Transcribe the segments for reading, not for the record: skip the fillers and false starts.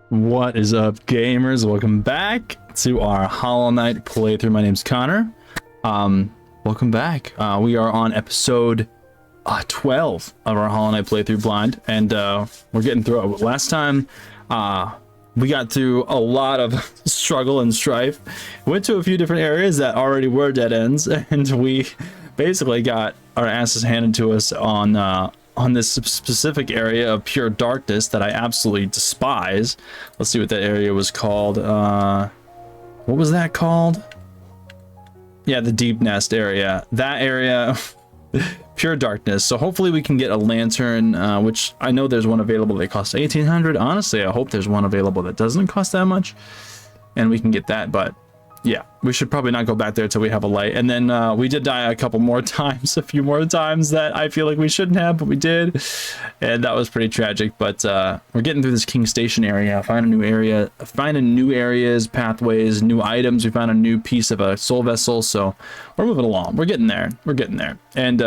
What is up, gamers? Welcome back to our Hollow Knight playthrough. My name's Connor. Welcome back. We are on episode 12 of our Hollow Knight playthrough blind, and we're getting through it. Last time, we got through a lot of struggle and strife. Went to a few different areas that already were dead ends, and we basically got our asses handed to us on this specific area of pure darkness that I absolutely despise. Let's see what that area was called. What was that called? Yeah, the Deep Nest area. That area, pure darkness. So hopefully we can get a lantern, which I know there's one available that costs 1,800. Honestly, I hope there's one available that doesn't cost that much, and we can get that. But yeah, we should probably not go back there till we have a light. And then we did die a couple more times, a few more times that I feel like we shouldn't have, but we did. And that was pretty tragic. But we're getting through this King Station area, finding new areas, pathways, new items. We found a new piece of a soul vessel. So we're moving along. We're getting there. We're getting there. And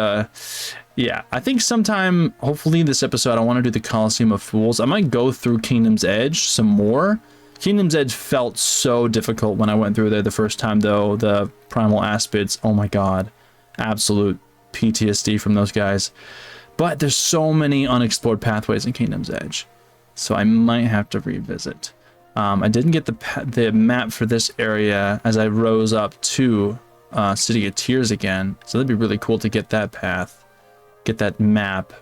yeah, I think sometime, hopefully this episode, I want to do the Coliseum of Fools. I might go through Kingdom's Edge some more. Kingdom's Edge felt so difficult when I went through there the first time, though. The primal aspids, oh my god, absolute PTSD from those guys. But there's so many unexplored pathways in Kingdom's Edge, so I might have to revisit. I didn't get the map for this area as I rose up to City of Tears again, so that'd be really cool to get that path, get that map.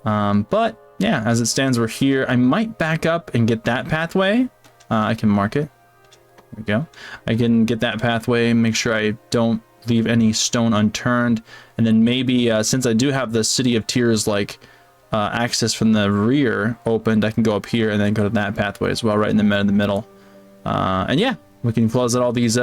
But yeah, as it stands, we're here. I might back up and get that pathway. I can mark it. There we go. I can get that pathway, make sure I don't leave any stone unturned, and then maybe since I do have the City of Tears like access from the rear opened, I can go up here and then go to that pathway as well, right in the middle. And yeah, we can close out all these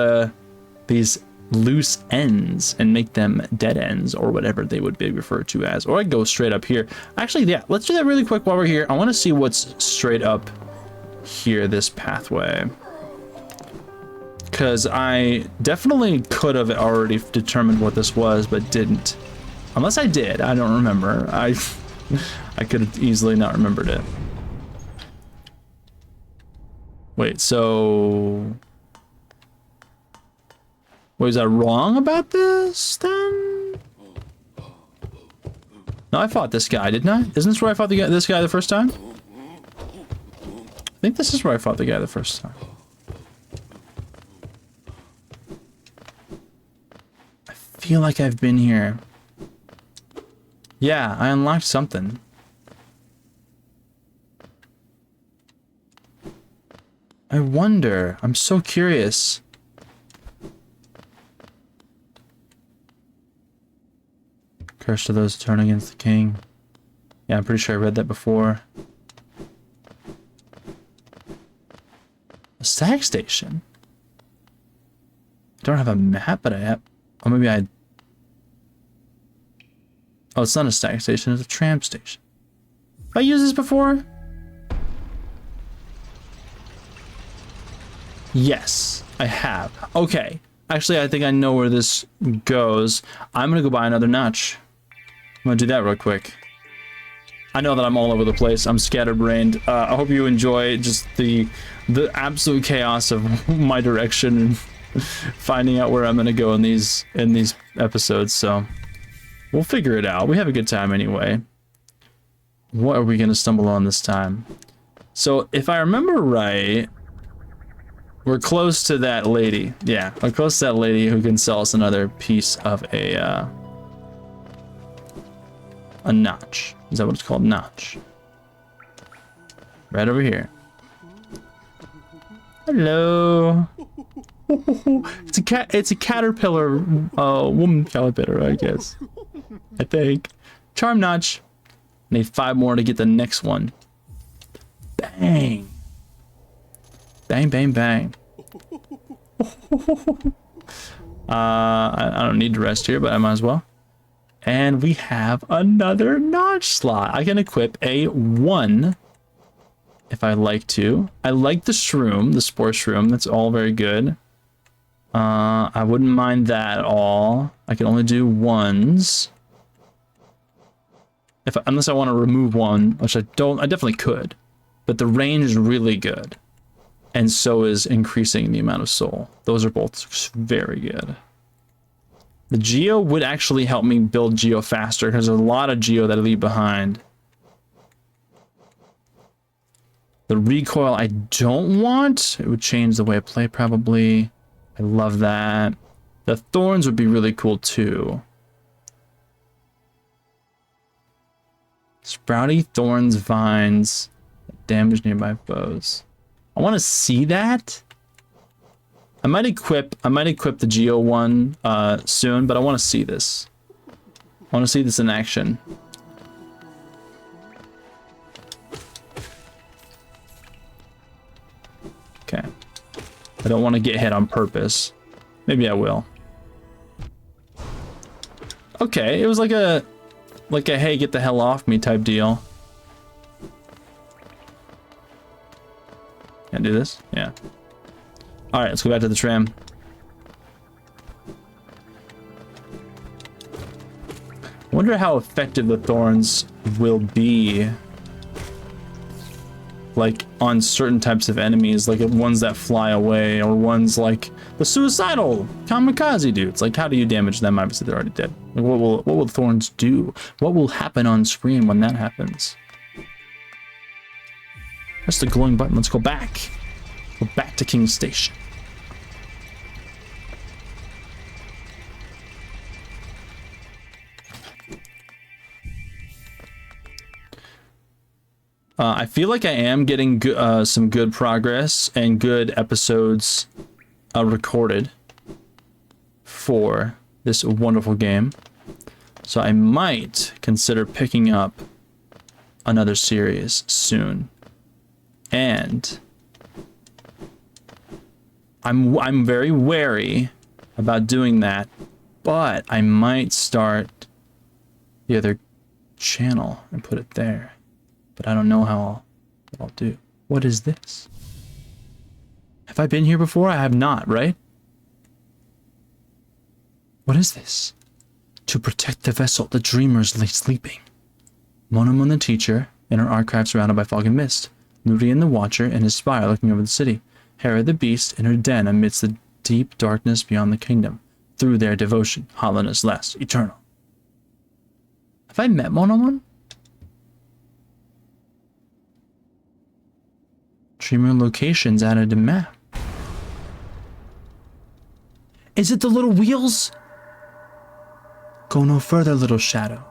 loose ends and make them dead ends, or whatever they would be referred to as. Or I go straight up here. Actually, yeah, let's do that really quick while we're here. I want to see what's straight up here, this pathway, because I definitely could have already determined what this was, but didn't. Unless I did, I don't remember. I could have easily not remembered it. Wait, so was I wrong about this then? No, I fought this guy, didn't I? Isn't this where I fought this guy the first time? I think this is where I fought the guy the first time. I feel like I've been here. Yeah, I unlocked something. I wonder. I'm so curious. Curse to those who turn against the king. Yeah, I'm pretty sure I read that before. A stag station? I don't have a map, but I have... Oh, maybe I... Oh, it's not a stag station, it's a tram station. Have I used this before? Yes, I have. Okay. Actually, I think I know where this goes. I'm gonna go buy another notch. I'm gonna do that real quick. I know that I'm all over the place. I'm scatterbrained. I hope you enjoy just the absolute chaos of my direction and finding out where I'm gonna go in these episodes. So we'll figure it out. We have a good time anyway. What are we gonna stumble on this time? So if I remember right, we're close to that lady. Yeah, we're close to that lady who can sell us another piece of a notch. Is that what it's called? Notch. Right over here. Hello. It's a cat. It's a caterpillar. Woman caterpillar, I guess. I think. Charm notch. Need 5 more to get the next one. Bang. Bang, bang, bang. I don't need to rest here, but I might as well. And we have another notch slot. I can equip a 1 if I like to. I like the shroom, the spore shroom. That's all very good. I wouldn't mind that at all. I can only do 1s. Unless I want to remove 1, which I don't. I definitely could. but the range is really good. And so is increasing the amount of soul. Those are both very good. The Geo would actually help me build Geo faster because there's a lot of Geo that I leave behind. The recoil I don't want. It would change the way I play probably. I love that. The thorns would be really cool too. Sprouty thorns, vines, damage nearby foes. I want to see that. I might equip the Geo one soon, but I want to see this. I want to see this in action. Okay. I don't want to get hit on purpose. Maybe I will. Okay, it was like a hey, get the hell off me type deal. Can I do this? Yeah. All right, let's go back to the tram. I wonder how effective the thorns will be, like on certain types of enemies, like ones that fly away, or ones like the suicidal kamikaze dudes. Like, how do you damage them? Obviously, they're already dead. Like, what will thorns do? What will happen on screen when that happens? Press the glowing button. Let's go back. Go back to King's Station. I feel like I am getting some good progress and good episodes recorded for this wonderful game. So I might consider picking up another series soon. And I'm very wary about doing that, but I might start the other channel and put it there. But I don't know what I'll do. What is this? Have I been here before? I have not, right? What is this? To protect the vessel, the dreamers lay sleeping. Monomon the teacher, in her archive surrounded by fog and mist. Nurian the watcher in his spire looking over the city. Hera the beast in her den amidst the deep darkness beyond the kingdom. Through their devotion, hollowness lasts eternal. Have I met Monomon? Dreamer locations added to map. Is it the little wheels? Go no further, little shadow.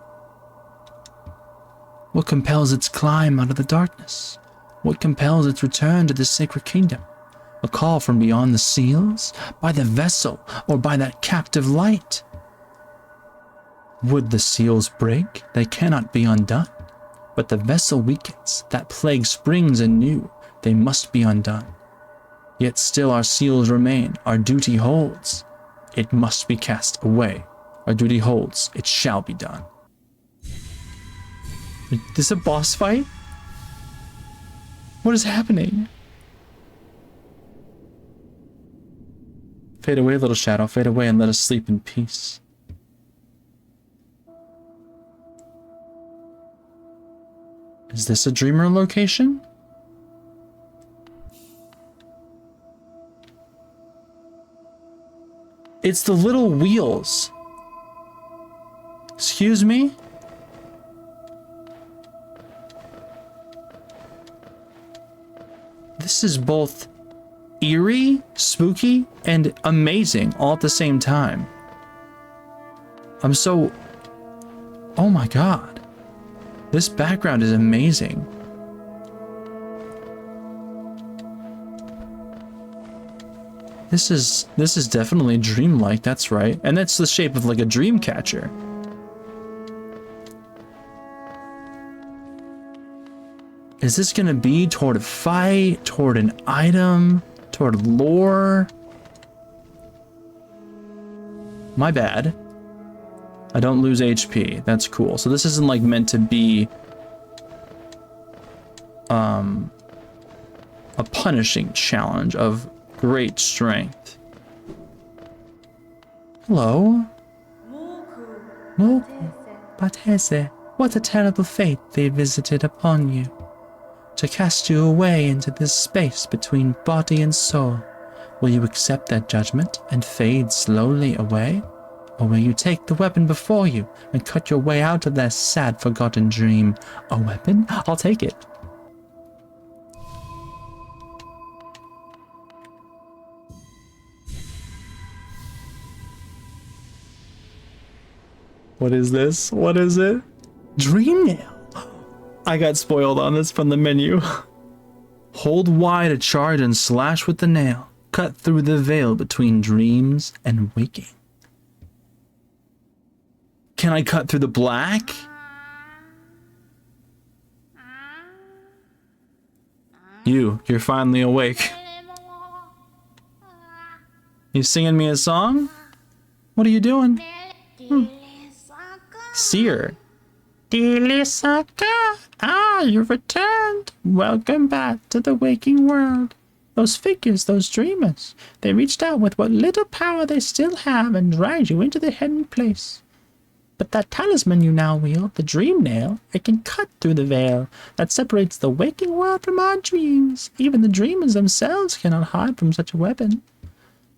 What compels its climb out of the darkness? What compels its return to the sacred kingdom? A call from beyond the seals? By the vessel, or by that captive light? Would the seals break? They cannot be undone. But the vessel weakens, that plague springs anew. They must be undone. Yet still our seals remain, our duty holds. It must be cast away. Our duty holds, it shall be done. Is this a boss fight? What is happening? Fade away, little shadow, fade away and let us sleep in peace. Is this a dreamer location? It's the little wheels. Excuse me? This is both eerie, spooky, and amazing all at the same time. Oh my god. This background is amazing. This is definitely dreamlike, that's right. And that's the shape of like a dream catcher. Is this gonna be toward a fight, toward an item, toward lore? My bad. I don't lose HP, that's cool. So this isn't like meant to be a punishing challenge of great strength. Hello? Moku, Batese, what a terrible fate they visited upon you. to cast you away into this space between body and soul. Will you accept that judgment and fade slowly away? Or will you take the weapon before you and cut your way out of that sad, forgotten dream? A weapon? I'll take it. What is this? What is it? Dream nail. I got spoiled on this from the menu. Hold Y to charge and slash with the nail. Cut through the veil between dreams and waking. Can I cut through the black? You're finally awake. You singing me a song? What are you doing? Seer. Dilisaka, you've returned. Welcome back to the waking world. Those figures, those dreamers, they reached out with what little power they still have and dragged you into the hidden place. But that talisman you now wield, the dream nail, it can cut through the veil that separates the waking world from our dreams. Even the dreamers themselves cannot hide from such a weapon.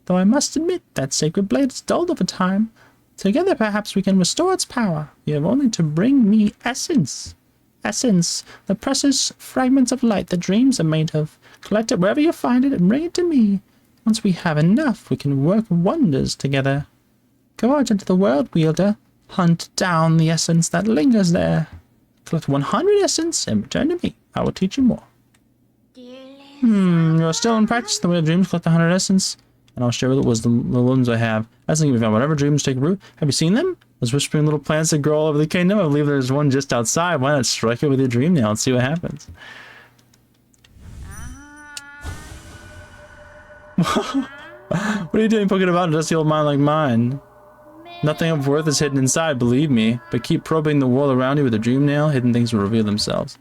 Though I must admit that sacred blade is dulled over time. Together perhaps we can restore its power. You have only to bring me essence. Essence, the precious fragments of light the dreams are made of. Collect it wherever you find it and bring it to me. Once we have enough, we can work wonders together. Go out into the world, wielder. Hunt down the essence that lingers there. Collect 100 essence and return to me. I will teach you more. You're still in practice. The way of dreams, collect 100 essence, and I'll share with it was the ones I have. That's the thing we found. Whatever dreams take root. Have you seen them? Those whispering little plants that grow all over the kingdom. I believe there's one just outside. Why not strike it with your dream nail and see what happens? What are you doing poking about a dusty old mind like mine? Nothing of worth is hidden inside, believe me. But keep probing the world around you with a dream nail. Hidden things will reveal themselves.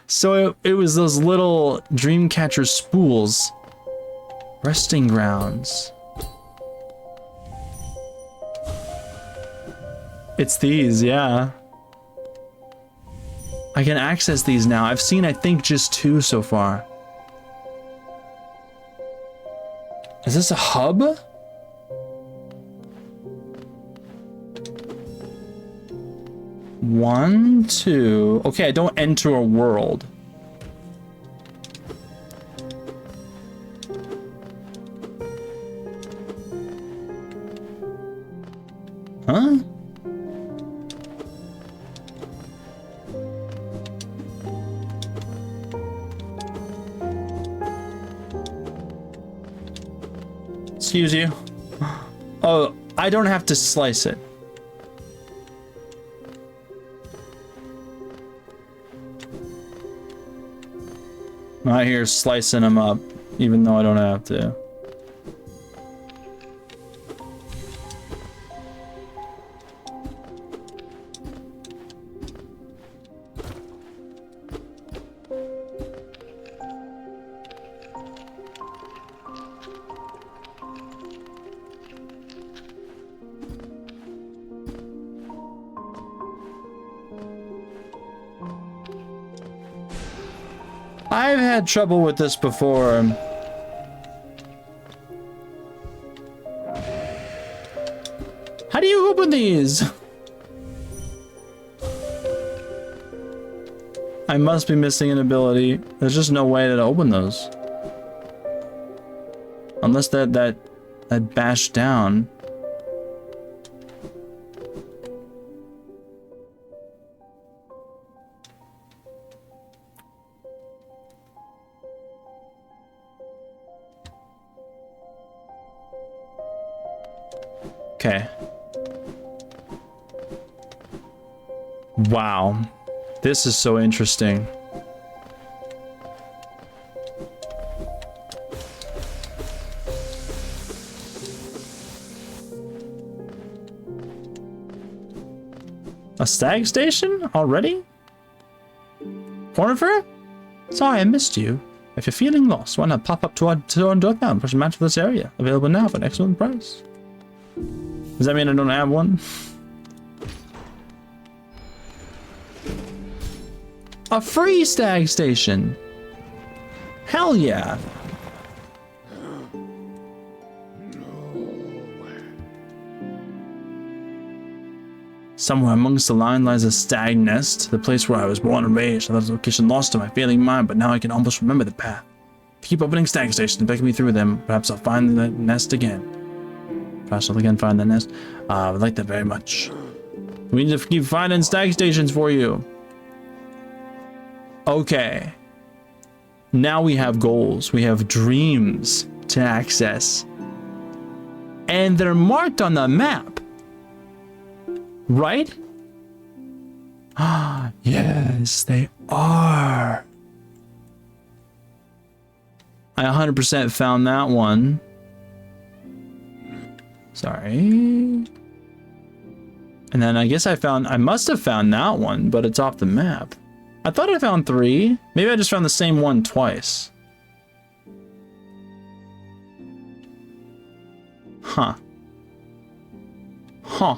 So it was those little dreamcatcher spools. Resting grounds. It's these, yeah. I can access these now. I've seen, I think, just 2 so far. Is this a hub? One, two. Okay, I don't enter a world. Huh? Excuse you. Oh, I don't have to slice it. I'm out here slicing them up, even though I don't have to. I've had trouble with this before. How do you open these? I must be missing an ability. There's just no way to open those. Unless that bashed down. Okay. Wow. This is so interesting. A stag station? Already? Cornifer? Sorry, I missed you. If you're feeling lost, why not pop up to our doorbell and push a match for this area? Available now for an excellent price. Does that mean I don't have one? A free stag station. Hell yeah. Somewhere amongst the line lies a stag nest, the place where I was born and raised. I left the location lost to my failing mind, but now I can almost remember the path. If you keep opening stag stations, beckon me through them, perhaps I'll find the nest again. Perhaps I'll again find the nest. I would like that very much. We need to keep finding stag stations for you. Okay. Now we have goals. We have dreams to access. And they're marked on the map. Right? Ah, yes, they are. I 100% found that one. Sorry. And then I guess I must have found that one, but it's off the map. I thought I found 3. Maybe I just found the same one twice. Huh. Huh.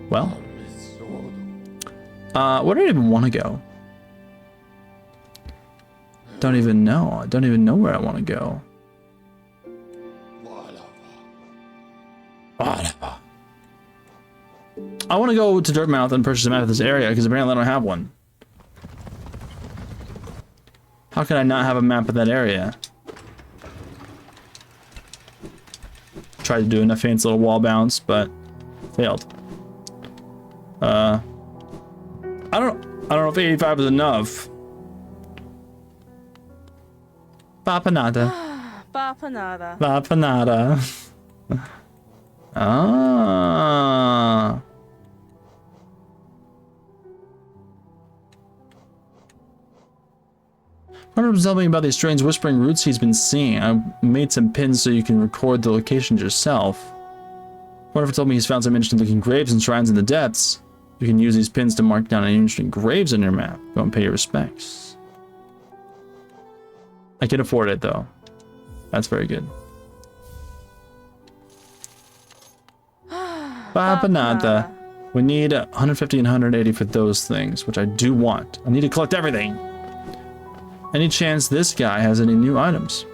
Well. Where do I even want to go? Don't even know. I don't even know where I want to go. I want to go to Dirtmouth and purchase a map of this area because apparently I don't have one. How can I not have a map of that area? Tried to do enough fancy little wall bounce, but failed. I don't know if 85 is enough. Papanada. Papanada. Papanada. Ah. Hunter was telling me about these strange whispering roots he's been seeing. I made some pins so you can record the locations yourself. Wonderful told me he's found some interesting looking graves and shrines in the depths. You can use these pins to mark down any interesting graves on your map. Go and pay your respects. I can afford it though. That's very good. Papanada. We need 150 and 180 for those things, which I do want. I need to collect everything. Any chance this guy has any new items?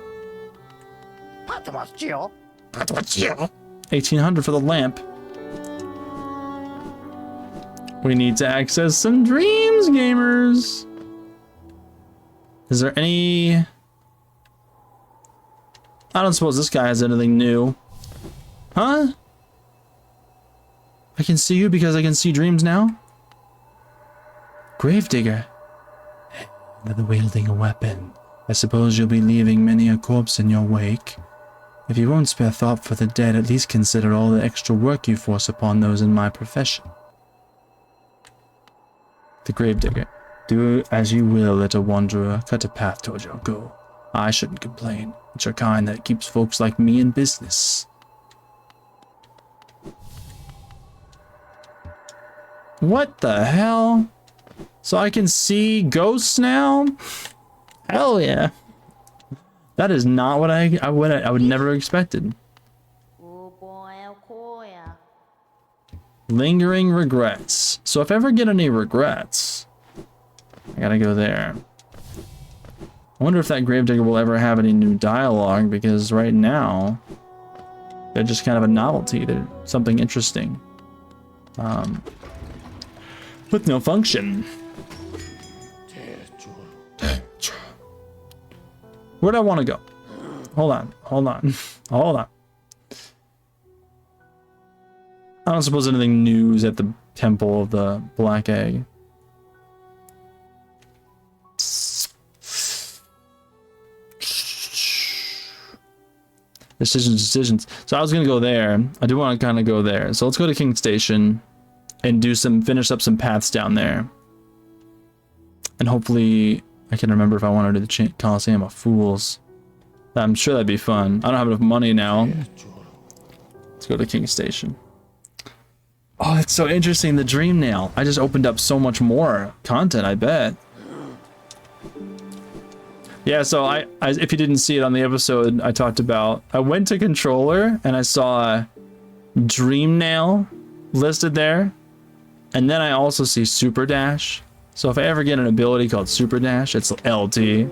1800 for the lamp. We need to access some dreams, gamers. Is there any... I don't suppose this guy has anything new. Huh? I can see you because I can see dreams now? Gravedigger. Another wielding a weapon. I suppose you'll be leaving many a corpse in your wake. If you won't spare thought for the dead, at least consider all the extra work you force upon those in my profession. The Gravedigger. Do as you will, little wanderer. Cut a path towards your goal. I shouldn't complain. It's your kind that keeps folks like me in business. What the hell? So I can see ghosts now? Hell yeah. That is not what I would never have expected. Lingering regrets. So if I ever get any regrets, I gotta go there. I wonder if that Gravedigger will ever have any new dialogue, because right now they're just kind of a novelty. They're something interesting. With no function. Where'd I want to go? Hold on. Hold on. Hold on. I don't suppose anything new is at the Temple of the Black Egg. Decisions. So I was gonna go there. I do want to kind of go there. So let's go to King Station and finish up some paths down there. And hopefully I can remember if I want to do the Coliseum of Fools. I'm sure that'd be fun. I don't have enough money now. Let's go to King Station. Oh, it's so interesting. The Dream Nail. I just opened up so much more content, I bet. Yeah, so I if you didn't see it on the episode I talked about, I went to controller and I saw Dream Nail listed there. And then I also see Super Dash. So if I ever get an ability called Super Dash, it's LT,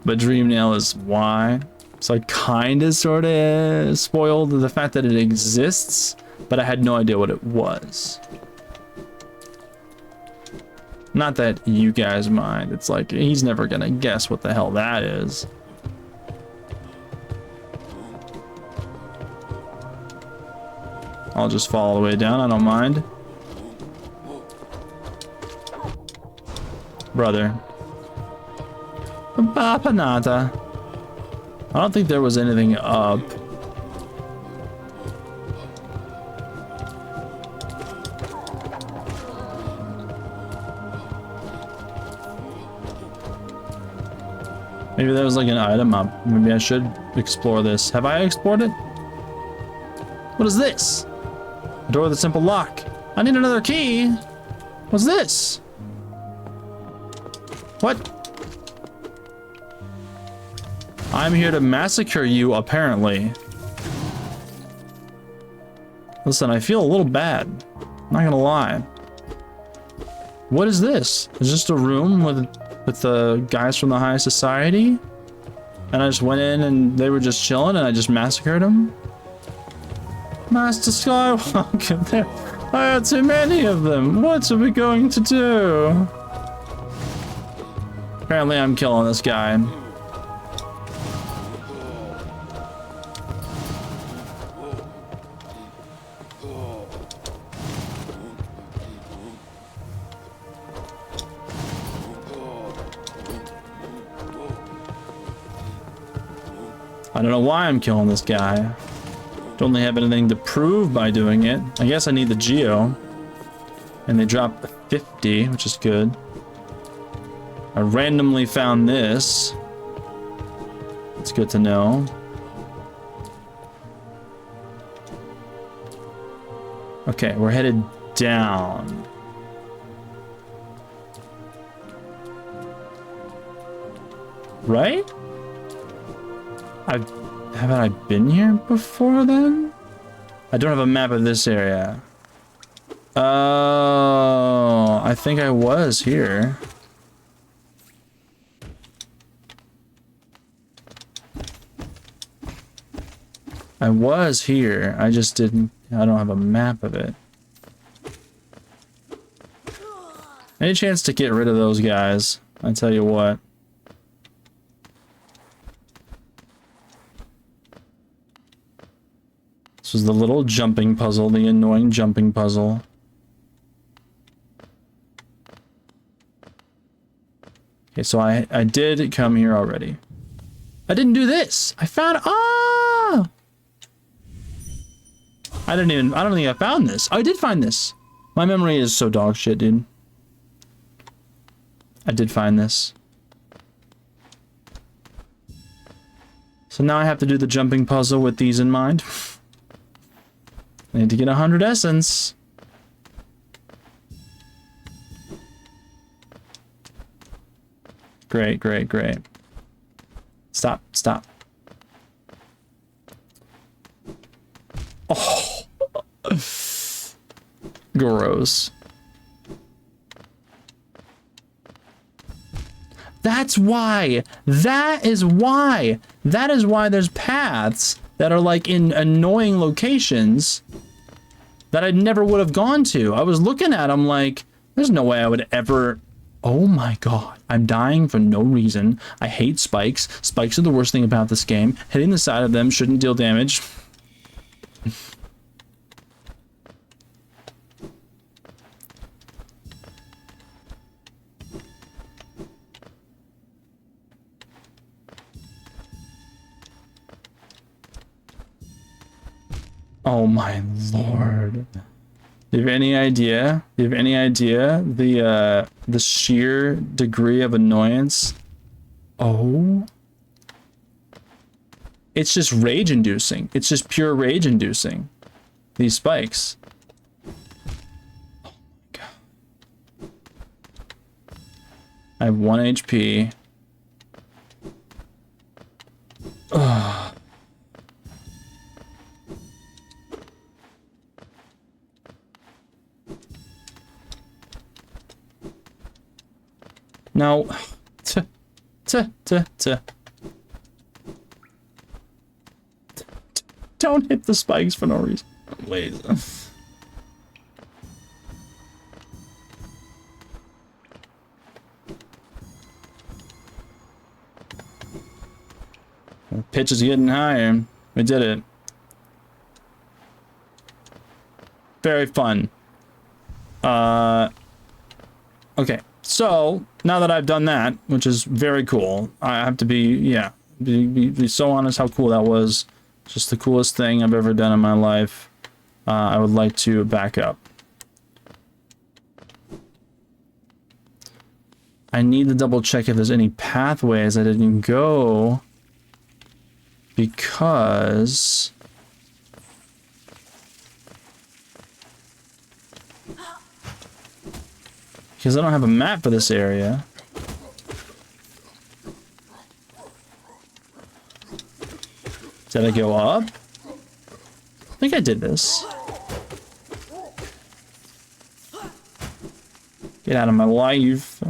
but Dream Nail is Y. So I kind of sort of spoiled the fact that it exists, but I had no idea what it was. Not that you guys mind. It's like, he's never gonna guess what the hell that is. I'll just follow the way down, I don't mind. Brother. Bapanata. I don't think there was anything up. Maybe there was like an item up. Maybe I should explore this. Have I explored it? What is this? A door with a simple lock. I need another key. What's this? What? I'm here to massacre you, apparently. Listen, I feel a little bad. I'm not gonna lie. What is this? Is this a room with the guys from the high society? And I just went in and they were just chilling and I just massacred them? Master Skywalker, I had too many of them. What are we going to do? Apparently I'm killing this guy. I don't know why I'm killing this guy. Don't really have anything to prove by doing it. I guess I need the Geo. And they dropped 50, which is good. I randomly found this. It's good to know. Okay, we're headed down. Right? Haven't I been here before then? I don't have a map of this area. Oh, I think I was here. I was here. I just didn't. I don't have a map of it. Any chance to get rid of those guys? I tell you what. This was the little jumping puzzle, the annoying jumping puzzle. Okay, so I did come here already. I didn't do this. I found, ah! I don't think I found this. Oh, I did find this. My memory is so dog shit, dude. I did find this. So now I have to do the jumping puzzle with these in mind. I need to get 100 essence. Great, great, great. Stop, stop. Oh. Gross. That's why. That is why. That is why there's paths that are like in annoying locations that I never would have gone to. I was looking at them like, there's no way I would ever... Oh my god, I'm dying for no reason. I hate spikes. Spikes are the worst thing about this game. Hitting the side of them shouldn't deal damage. Oh my lord. Do you have any idea? Do you have any idea the sheer degree of annoyance? Oh. It's just rage inducing. It's just pure rage inducing. These spikes. Oh my god. I have 1 HP. Ugh. No. T. Don't hit the spikes for no reason. Wait. The pitch is getting higher. We did it. Very fun. Okay, so now that I've done that, which is very cool, I have to be so honest how cool that was. Just the coolest thing I've ever done in my life. I would like to back up. I need to double check if there's any pathways I didn't go. Because... I don't have a map for this area. Did I go up? I think I did this. Get out of my life.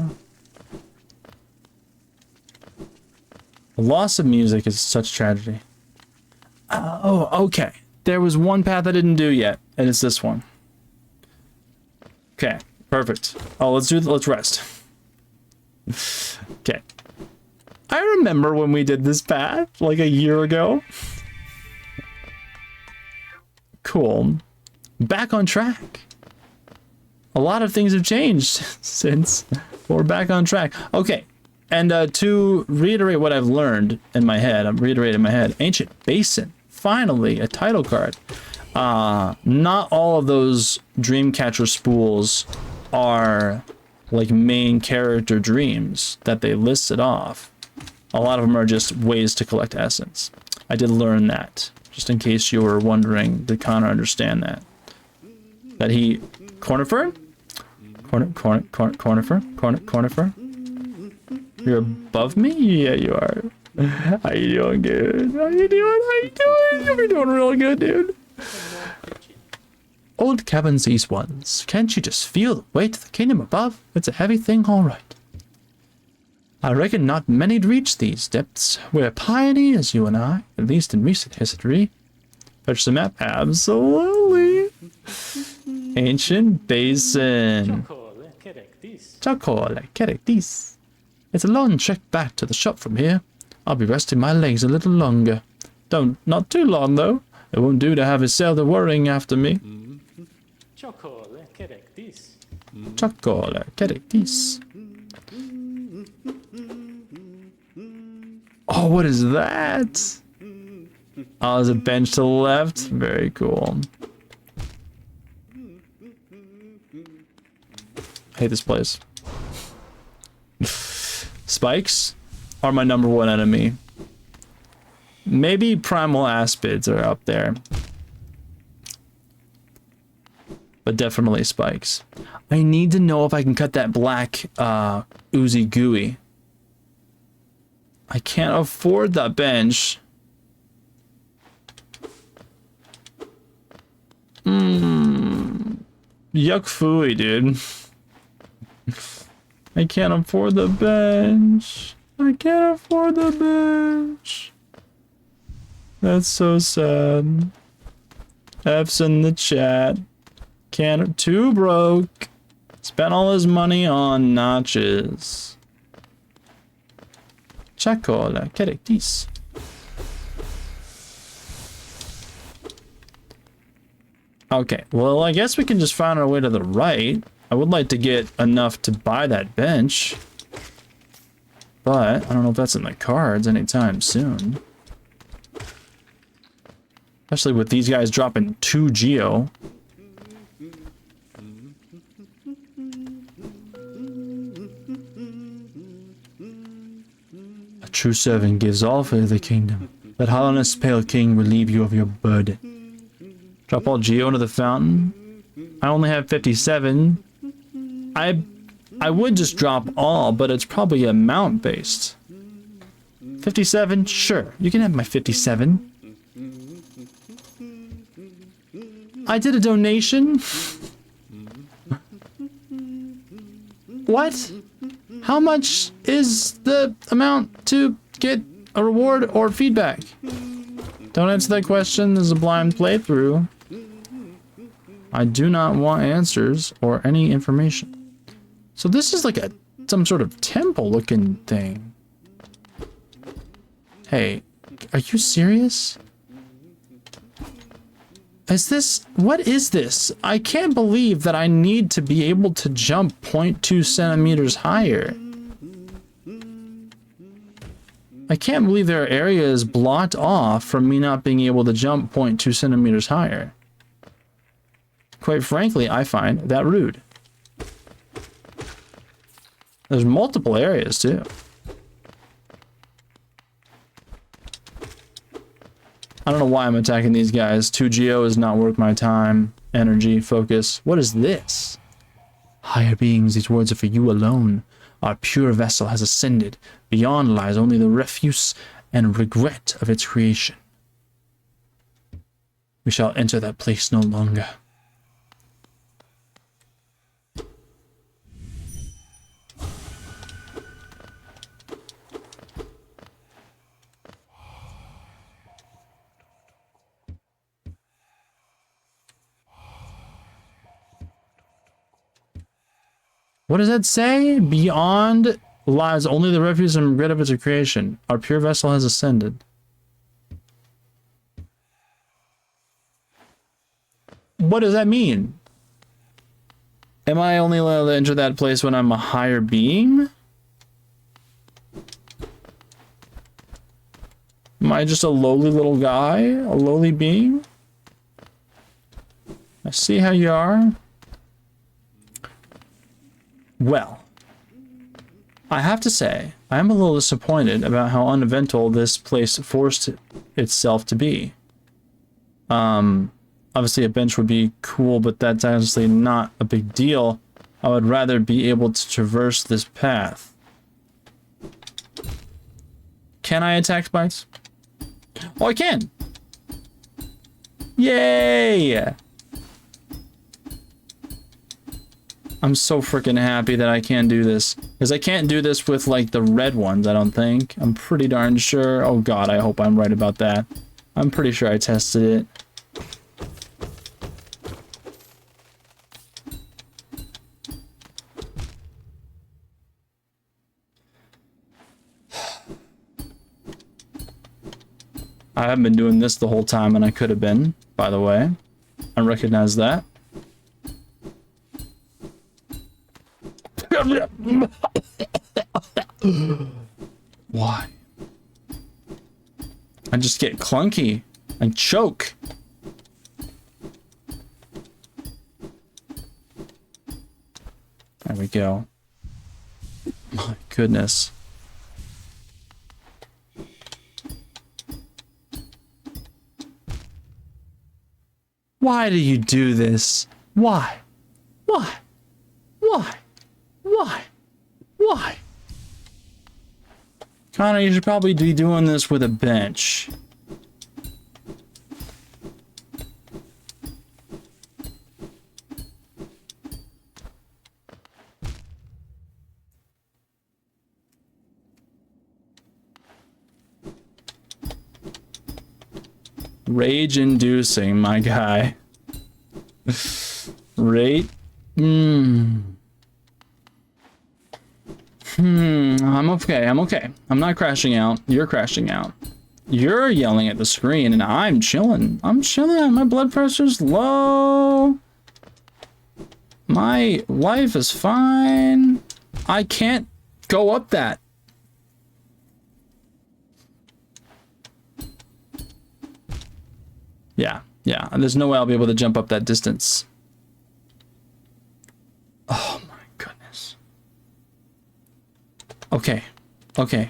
The loss of music is such tragedy. Oh, okay. There was one path I didn't do yet, and it's this one. Okay, perfect. Oh, let's rest. Okay. I remember when we did this path, like a year ago. Cool. Back on track. A lot of things have changed since we're back on track. Okay. And to reiterate what I've learned in my head, I'm reiterating in my head, Ancient Basin. Finally, a title card. Not all of those Dreamcatcher spools are like main character dreams that they listed off. A lot of them are just ways to collect essence. I did learn that, just in case you were wondering. Did Connor understand that? That he... Cornifer? Cornifer? You're above me? Yeah, you are. How you doing, dude? How you doing? You're doing real good, dude. Old cabins, these ones. Can't you just feel the weight of the kingdom above? It's a heavy thing, all right. I reckon not many'd reach these depths. We're pioneers, you and I, at least in recent history. Fetch the map? Absolutely. Ancient Basin. Chocole, Kerektis. It's a long trek back to the shop from here. I'll be resting my legs a little longer. Not too long, though. It won't do to have a sailor worrying after me. Chocole, Kerektis. Oh, what is that? Oh, there's a bench to the left. Very cool. I hate this place. Spikes are my #1 enemy. Maybe primal aspids are up there. But definitely spikes. I need to know if I can cut that black oozy gooey. I can't afford that bench. Yuck fooey, dude. I can't afford the bench. I can't afford the bench. That's so sad. F's in the chat. Too broke. Spent all his money on notches. Chacola, Kerektis. Okay, well, I guess we can just find our way to the right. I would like to get enough to buy that bench. But I don't know if that's in the cards anytime soon. Especially with these guys dropping 2 Geo. A true servant gives all for the kingdom. Let Hollowness, Pale King, relieve you of your burden. Drop all Geo into the fountain. I only have 57. I would just drop all, but it's probably amount based. 57? Sure, you can have my 57. I did a donation. What? How much is the amount to get a reward or feedback? Don't answer that question. This is a blind playthrough. I do not want answers or any information. So this is like some sort of temple looking thing. Hey, are you serious? What is this? I can't believe that I need to be able to jump 0.2 centimeters higher. I can't believe there are areas blocked off from me not being able to jump 0.2 centimeters higher. Quite frankly, I find that rude. There's multiple areas too. I don't know why I'm attacking these guys. 2GO is not worth my time, energy, focus. What is this? Higher beings, these words are for you alone. Our pure vessel has ascended. Beyond lies only the refuse and regret of its creation. We shall enter that place no longer. What does that say? Beyond lies only the refuse and regret of its creation. Our pure vessel has ascended. What does that mean? Am I only allowed to enter that place when I'm a higher being? Am I just a lowly little guy? A lowly being? I see how you are. Well, I have to say, I am a little disappointed about how uneventful this place forced itself to be. Obviously a bench would be cool, but that's honestly not a big deal. I would rather be able to traverse this path. Can I attack spikes? Oh, I can! Yay! I'm so freaking happy that I can do this. Because I can't do this with, like, the red ones, I don't think. I'm pretty darn sure. Oh god, I hope I'm right about that. I'm pretty sure I tested it. I haven't been doing this the whole time, and I could have been, by the way. I recognize that. Why? I just get clunky and choke. There we go. My goodness. Why do you do this? Why? Why? Why? Why? Why? Connor, you should probably be doing this with a bench. Rage-inducing, my guy. Rate? I'm okay, I'm okay. I'm not crashing out. You're crashing out. You're yelling at the screen and I'm chilling. I'm chilling. My blood pressure's low. My life is fine. I can't go up that. Yeah. There's no way I'll be able to jump up that distance. Oh my goodness. Okay. Wow.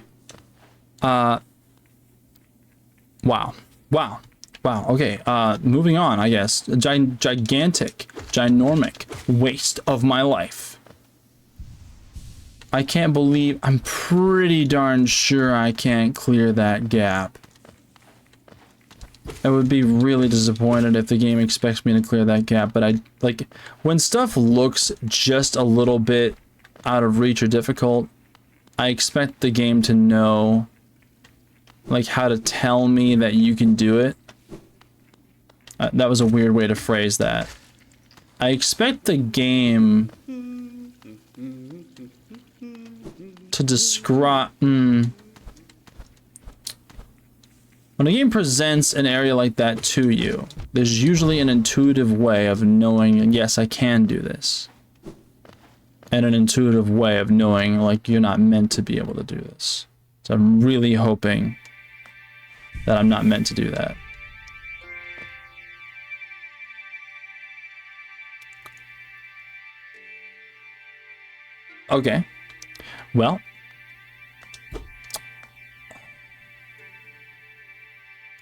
Okay. Moving on, I guess. Ginormic waste of my life. I can't believe, I'm pretty darn sure I can't clear that gap. I would be really disappointed if the game expects me to clear that gap, but when stuff looks just a little bit out of reach or difficult, I expect the game to know, like, how to tell me that you can do it. That was a weird way to phrase that. I expect the game to describe... When a game presents an area like that to you, there's usually an intuitive way of knowing, yes, I can do this. And an intuitive way of knowing, like, you're not meant to be able to do this. So I'm really hoping that I'm not meant to do that. Okay. Well.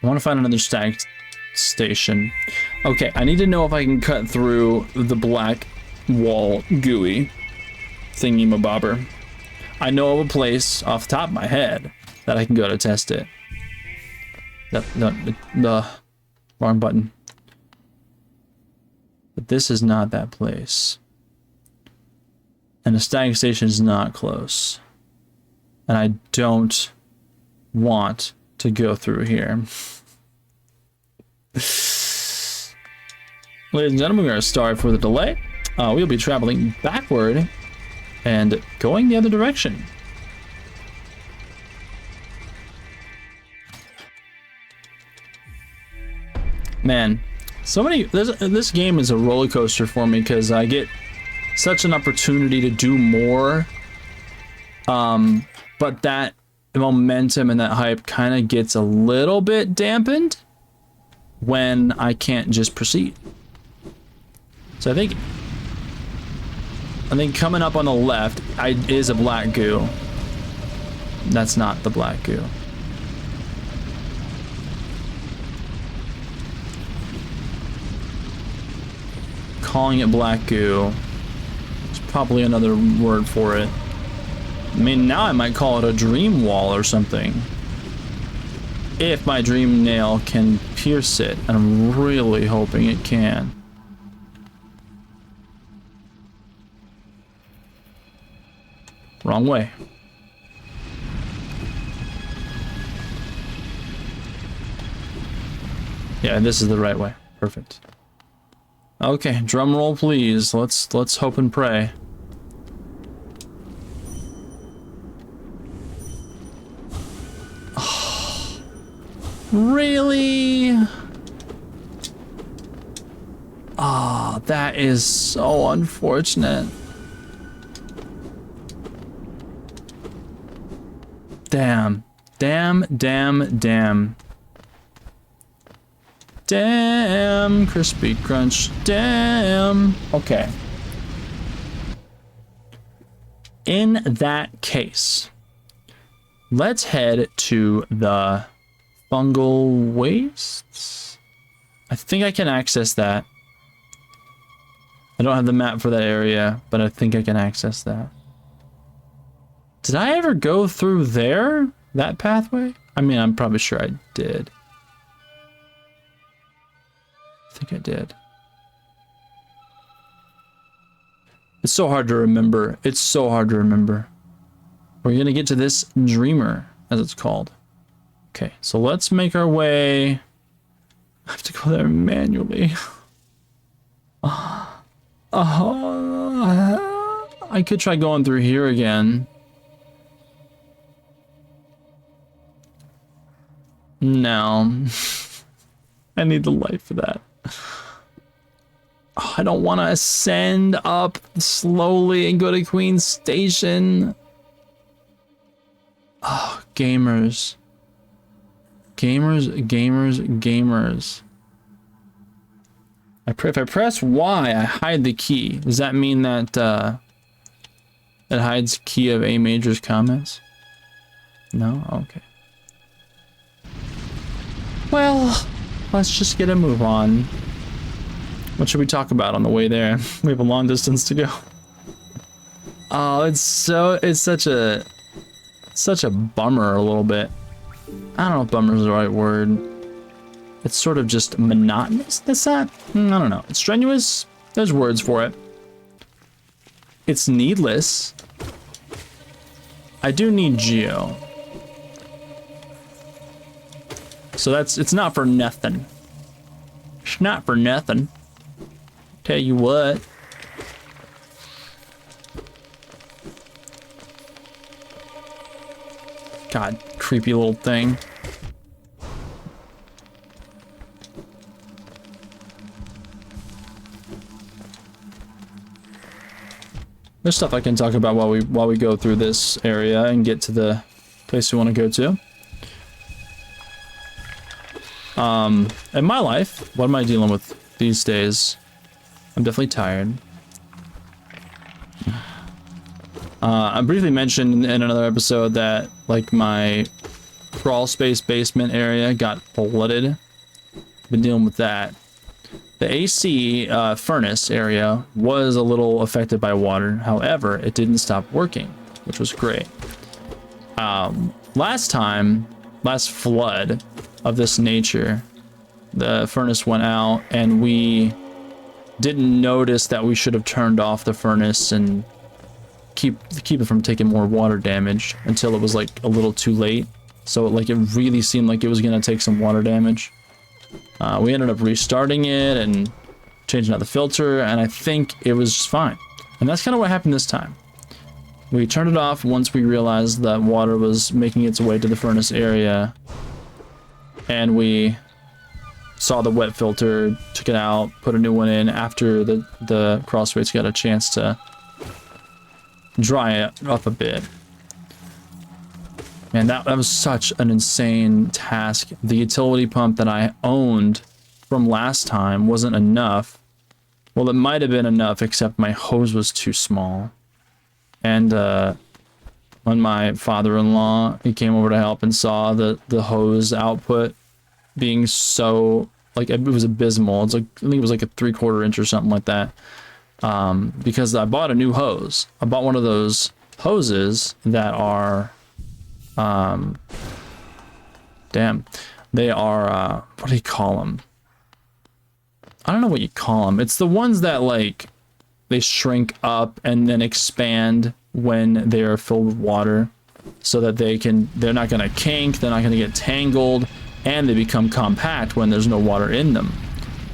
I want to find another stacked station. Okay, I need to know if I can cut through the black wall gooey thingy-mabobber. I know of a place off the top of my head that I can go to test it. The wrong button. But this is not that place. And the stag station is not close. And I don't want to go through here. Ladies and gentlemen, we are sorry for the delay. We'll be traveling backward and going the other direction. Man, so many... This game is a roller coaster for me because I get such an opportunity to do more. But that momentum and that hype kind of gets a little bit dampened when I can't just proceed. So I think coming up on the left is a black goo. That's not the black goo. Calling it black goo is probably another word for it. I mean, now I might call it a dream wall or something. If my dream nail can pierce it, and I'm really hoping it can. Wrong way. Yeah, this is the right way. Perfect. Okay, drum roll please. Let's hope and pray. Oh, really? Ah, that is so unfortunate. Damn. Damn, damn, damn. Damn, crispy crunch. Damn. Okay. In that case, let's head to the fungal wastes. I think I can access that. I don't have the map for that area, but I think I can access that. Did I ever go through there? That pathway? I mean, I'm probably sure I did. I think I did. It's so hard to remember. It's so hard to remember. We're gonna get to this dreamer, as it's called. Okay, so let's make our way. I have to go there manually. I could try going through here again. No. I need the light for that. Oh, I don't want to ascend up slowly and go to Queen's Station. Oh, gamers. Gamers, gamers, gamers. If I press Y, I hide the key. Does that mean that it hides key of A Major's comments? No? Okay. Well, let's just get a move on. What should we talk about on the way there? We have a long distance to go. Oh, it's such a bummer a little bit. I don't know if bummer is the right word. It's sort of just monotonous. Is that? I don't know. It's strenuous. There's words for it. It's needless. I do need Geo. So it's not for nothing. It's not for nothing. Tell you what. God, creepy little thing. There's stuff I can talk about while we go through this area and get to the place we want to go to. In my life, what am I dealing with these days? I'm definitely tired. I briefly mentioned in another episode that like my crawl space basement area got flooded. Been dealing with that. The AC furnace area was a little affected by water. However, it didn't stop working, which was great. Last flood of this nature, the furnace went out and we didn't notice that we should have turned off the furnace and keep it from taking more water damage until it was like a little too late. So like it really seemed like it was gonna take some water damage. We ended up restarting it and changing out the filter, and I think it was just fine. And that's kind of what happened this time. We turned it off once we realized that water was making its way to the furnace area, and we saw the wet filter, took it out, put a new one in after the crawl space got a chance to dry it up a bit. Man, that was such an insane task. The utility pump that I owned from last time wasn't enough. Well, it might have been enough, except my hose was too small. And when my father-in-law, he came over to help and saw the hose output being so, like, it was abysmal. It's like, I think it was like a 3/4 inch or something like that. Because I bought a new hose. I bought one of those hoses that are... they are, what do you call them? I don't know what you call them. It's the ones that, like, they shrink up and then expand when they're filled with water so that they're not going to kink, they're not going to get tangled, and they become compact when there's no water in them.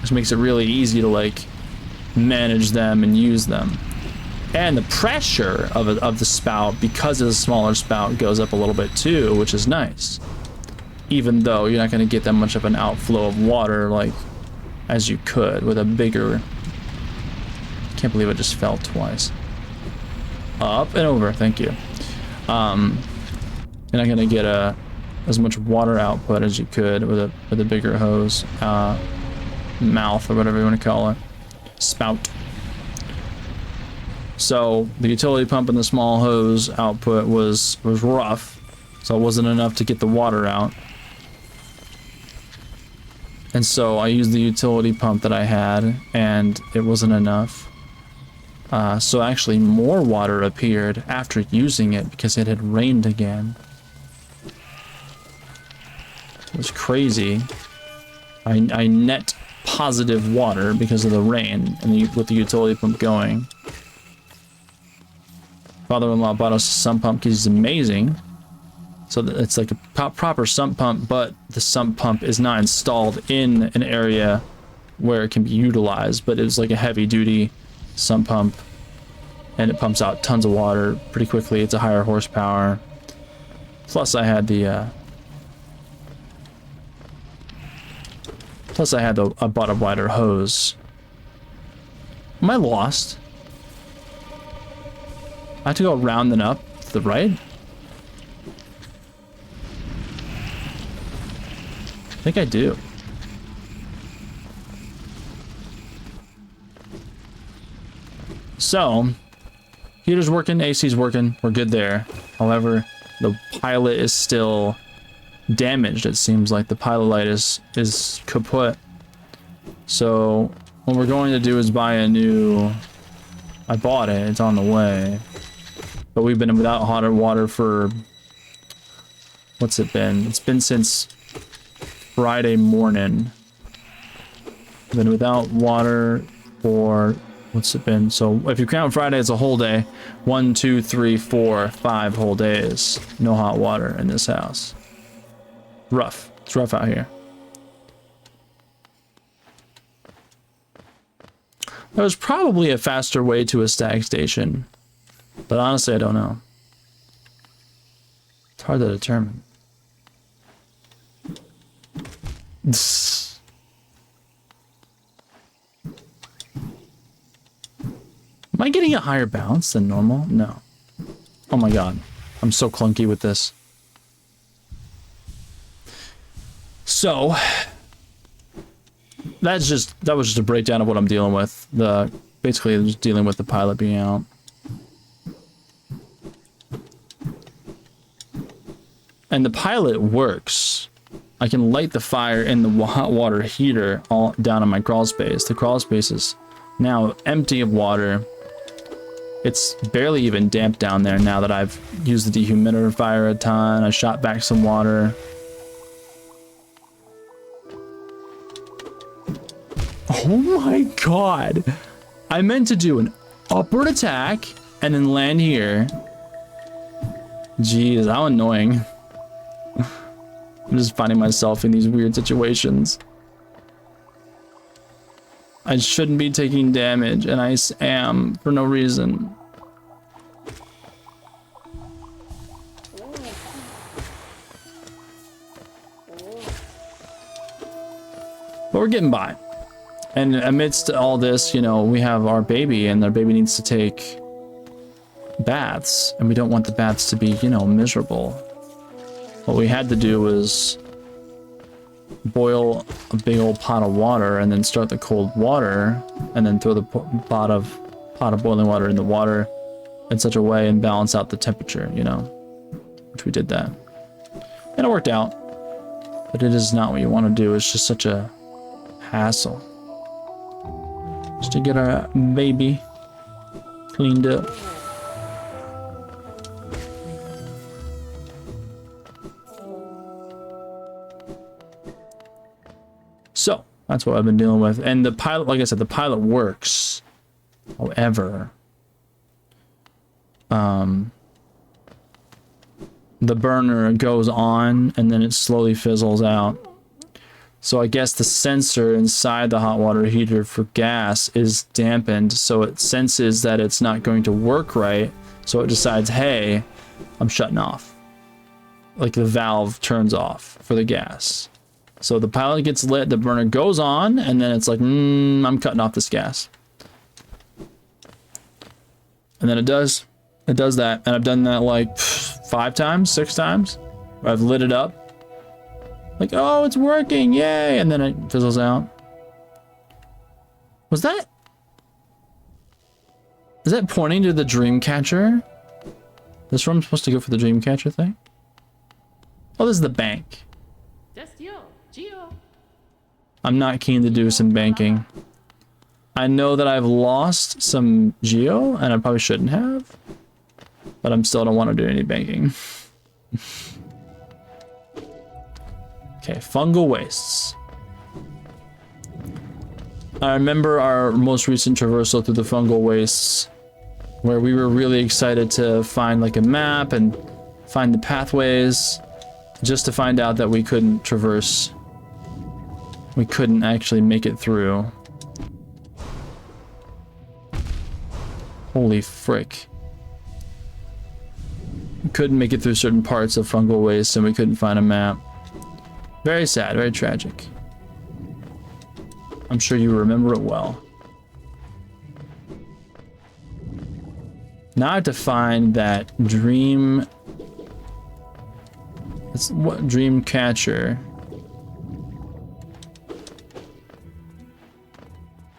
Which makes it really easy to, like, manage them and use them. And the pressure of the spout, because it's a smaller spout, goes up a little bit too, which is nice. Even though you're not going to get that much of an outflow of water like as you could with a bigger... Can't believe I just fell twice. Up and over, thank you. You're not going to get as much water output as you could with a bigger hose, mouth or whatever you want to call it, spout. So the utility pump and the small hose output was rough, so it wasn't enough to get the water out. And so I used the utility pump that I had, and it wasn't enough. So actually more water appeared after using it because it had rained again. It was crazy. I net positive water because of the rain and with the utility pump going. Father-in-law bought us a sump pump because he's amazing. So it's like a proper sump pump, but the sump pump is not installed in an area where it can be utilized, but it's like a heavy-duty sump pump, and it pumps out tons of water pretty quickly. It's a higher horsepower. Plus I had I bought a wider hose. Am I lost? I have to go around and up to the right? I think I do. So, heater's working, AC's working, we're good there. However, the pilot is still damaged. It seems like the pilot light is kaput. So, what we're going to do is buy a new... I bought it, it's on the way. But we've been without hot water for... What's it been? It's been since Friday morning. We've been without water for What's it been? So if you count Friday as a whole day, 1, 2, 3, 4, 5 whole days. No hot water in this house. Rough. It's rough out here. There was probably a faster way to a stag station, but honestly, I don't know. It's hard to determine. Am I getting a higher bounce than normal? No. Oh my god. I'm so clunky with this. So that was just a breakdown of what I'm dealing with. Basically just dealing with the pilot being out. And the pilot works. I can light the fire in the hot water heater all down in my crawl space. The crawl space is now empty of water. It's barely even damp down there now that I've used the dehumidifier a ton. I shot back some water. Oh my god. I meant to do an upward attack and then land here. Jeez, how annoying. I'm just finding myself in these weird situations. I shouldn't be taking damage, and I am for no reason. But we're getting by. And amidst all this, you know, we have our baby, and our baby needs to take baths, and we don't want the baths to be, you know, miserable. What we had to do was boil a big old pot of water and then start the cold water and then throw the pot of boiling water in the water in such a way and balance out the temperature, you know, which we did that. And it worked out, but it is not what you want to do. It's just such a hassle just to get our baby cleaned up. So that's what I've been dealing with. And the pilot, like I said, the pilot works. However, the burner goes on and then it slowly fizzles out. So I guess the sensor inside the hot water heater for gas is dampened, so it senses that it's not going to work right, so it decides, hey, I'm shutting off. Like the valve turns off for the gas. So the pilot gets lit, the burner goes on, and then it's like, I'm cutting off this gas. And then it does that, and I've done that like 5 times, 6 times, where I've lit it up. Like, oh, it's working, yay! And then it fizzles out. Is that pointing to the dream catcher? This room's supposed to go for the dream catcher thing? Oh, this is the bank. I'm not keen to do some banking. I know that I've lost some geo, and I probably shouldn't have, but I still don't want to do any banking. Okay, fungal wastes. I remember our most recent traversal through the fungal wastes, where we were really excited to find like a map and find the pathways, just to find out that we couldn't traverse. We couldn't actually make it through. Holy frick. We couldn't make it through certain parts of fungal waste and we couldn't find a map. Very sad, very tragic. I'm sure you remember it well. Now I have to find that dream... It's what dream catcher.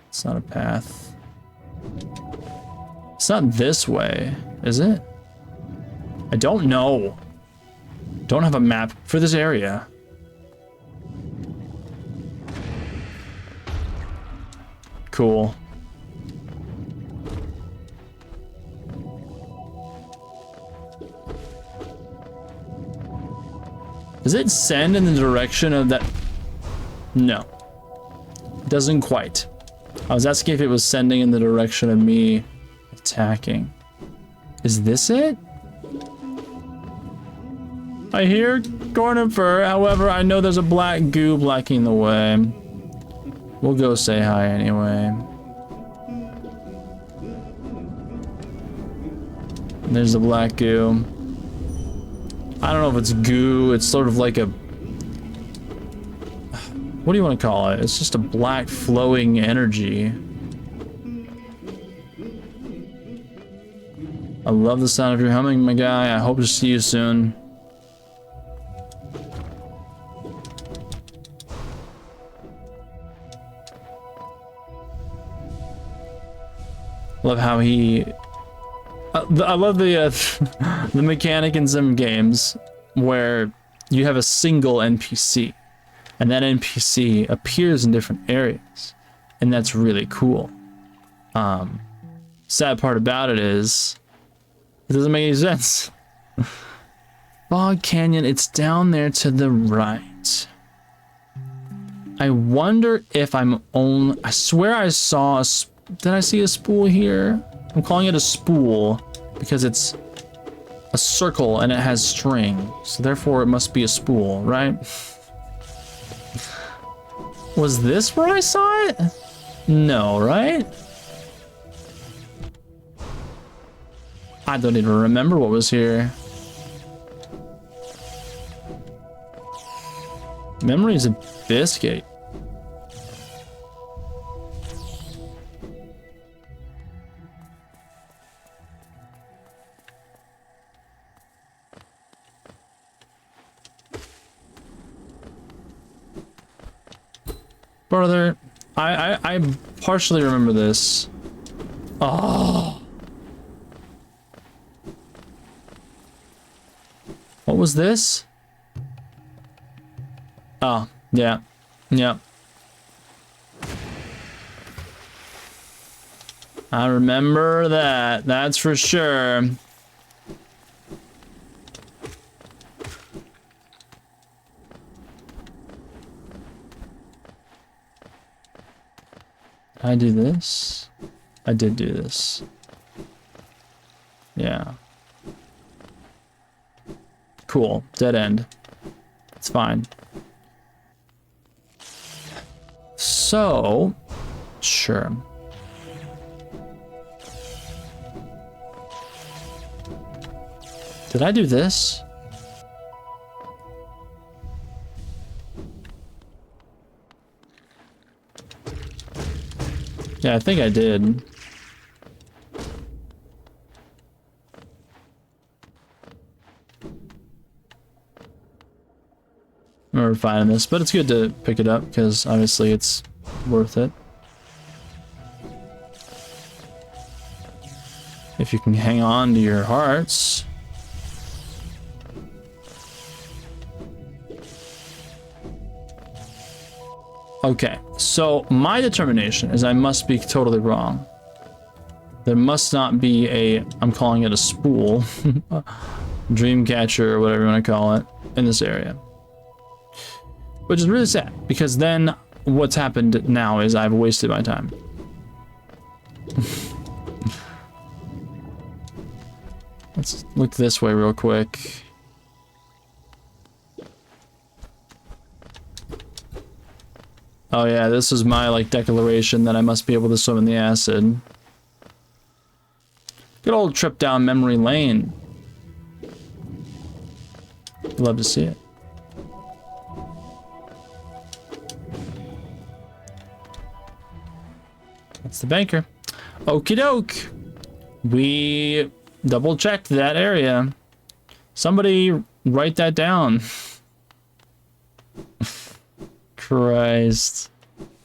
It's not a path. It's not this way, is it? I don't know. Don't have a map for this area. Cool. Does it send in the direction of that? No. It doesn't quite. I was asking if it was sending in the direction of me attacking. Is this it? I hear Cornifer, however, I know there's a black goo blocking the way. We'll go say hi anyway. There's the black goo. I don't know if it's goo, it's sort of like a... What do you want to call it? It's just a black flowing energy. I love the sound of your humming, my guy. I hope to see you soon. Love how he... I love the the mechanic in some games where you have a single NPC, and that NPC appears in different areas, and that's really cool. Sad part about it is it doesn't make any sense. Fog Canyon, it's down there to the right. I wonder if I'm only... I swear I saw a... Did I see a spool here? I'm calling it a spool because it's a circle and it has string, so therefore it must be a spool, right? Was this where I saw it? No, right? I don't even remember what was here. Memory's a biscuit. Brother, I partially remember this. Oh. What was this? Oh, yeah. Yeah. I remember that. That's for sure. I do this? I did do this. Yeah. Cool. Dead end. It's fine. So, sure. Did I do this? Yeah, I think I did. I'm refining this, but it's good to pick it up because obviously it's worth it. If you can hang on to your hearts. Okay, so my determination is I must be totally wrong. There must not be a, I'm calling it a spool, Dreamcatcher or whatever you want to call it, in this area. Which is really sad, because then what's happened now is I've wasted my time. Let's look this way real quick. Oh yeah, this is my like declaration that I must be able to swim in the acid. Good old trip down memory lane. Love to see it. That's the banker. Okie doke. We double checked that area. Somebody write that down. Christ.